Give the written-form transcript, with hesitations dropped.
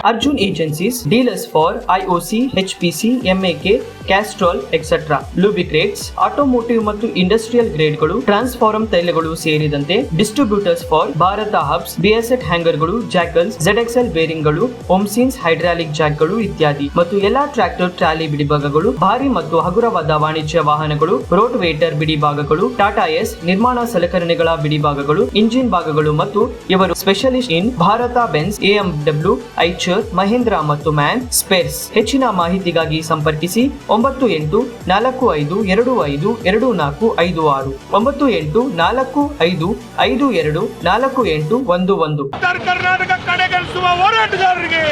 Arjun Agencies, dealers for IOC, HPC, MAK, Castrol, etc. Lubricates, automotive ಮತ್ತು industrial ಗ್ರೇಡ್ಗಳು, transform ತೈಲಗಳು ಸೇರಿದಂತೆ distributors for ಭಾರತ ಹಬ್ಸ್, ಬಿಎಸ್ಎಟ್ ಹ್ಯಾಂಗರ್ಗಳು, ಜಾಕಲ್ಸ್, ZXL ಬೇರಿಂಗ್ಗಳು, ಓಮ್ಸಿನ್ಸ್ ಹೈಡ್ರಾಲಿಕ್ ಜಾಕ್ಗಳು ಇತ್ಯಾದಿ ಮತ್ತು ಎಲ್ಲಾ ಟ್ರ್ಯಾಕ್ಟರ್ ಟ್ರಾಲಿ ಬಿಡಿಭಾಗಗಳು, ಭಾರಿ ಮತ್ತು ಹಗುರವಾದ ವಾಣಿಜ್ಯ ವಾಹನಗಳು, ರೋಟ್ ವೇಟರ್ ಬಿಡಿಭಾಗಗಳು, ಟಾಟಾ ಎಸ್ ನಿರ್ಮಾಣ ಸಲಕರಣೆಗಳ ಬಿಡಿಭಾಗಗಳು, ಇಂಜಿನ್ ಭಾಗಗಳು ಮತ್ತು ಇವರು specialist in Bharat Benz, AMW, Eicher, Mahindra ಮತ್ತು ಮ್ಯಾನ್ ಸ್ಪೇರ್ಸ್. ಹೆಚ್ಚಿನ ಮಾಹಿತಿಗಾಗಿ ಸಂಪರ್ಕಿಸಿ 9845252456 9845524811. ಕರ್ನಾಟಕ ಕಡೆಗಣಿಸುವ ಹೋರಾಟಗಾರರಿಗೆ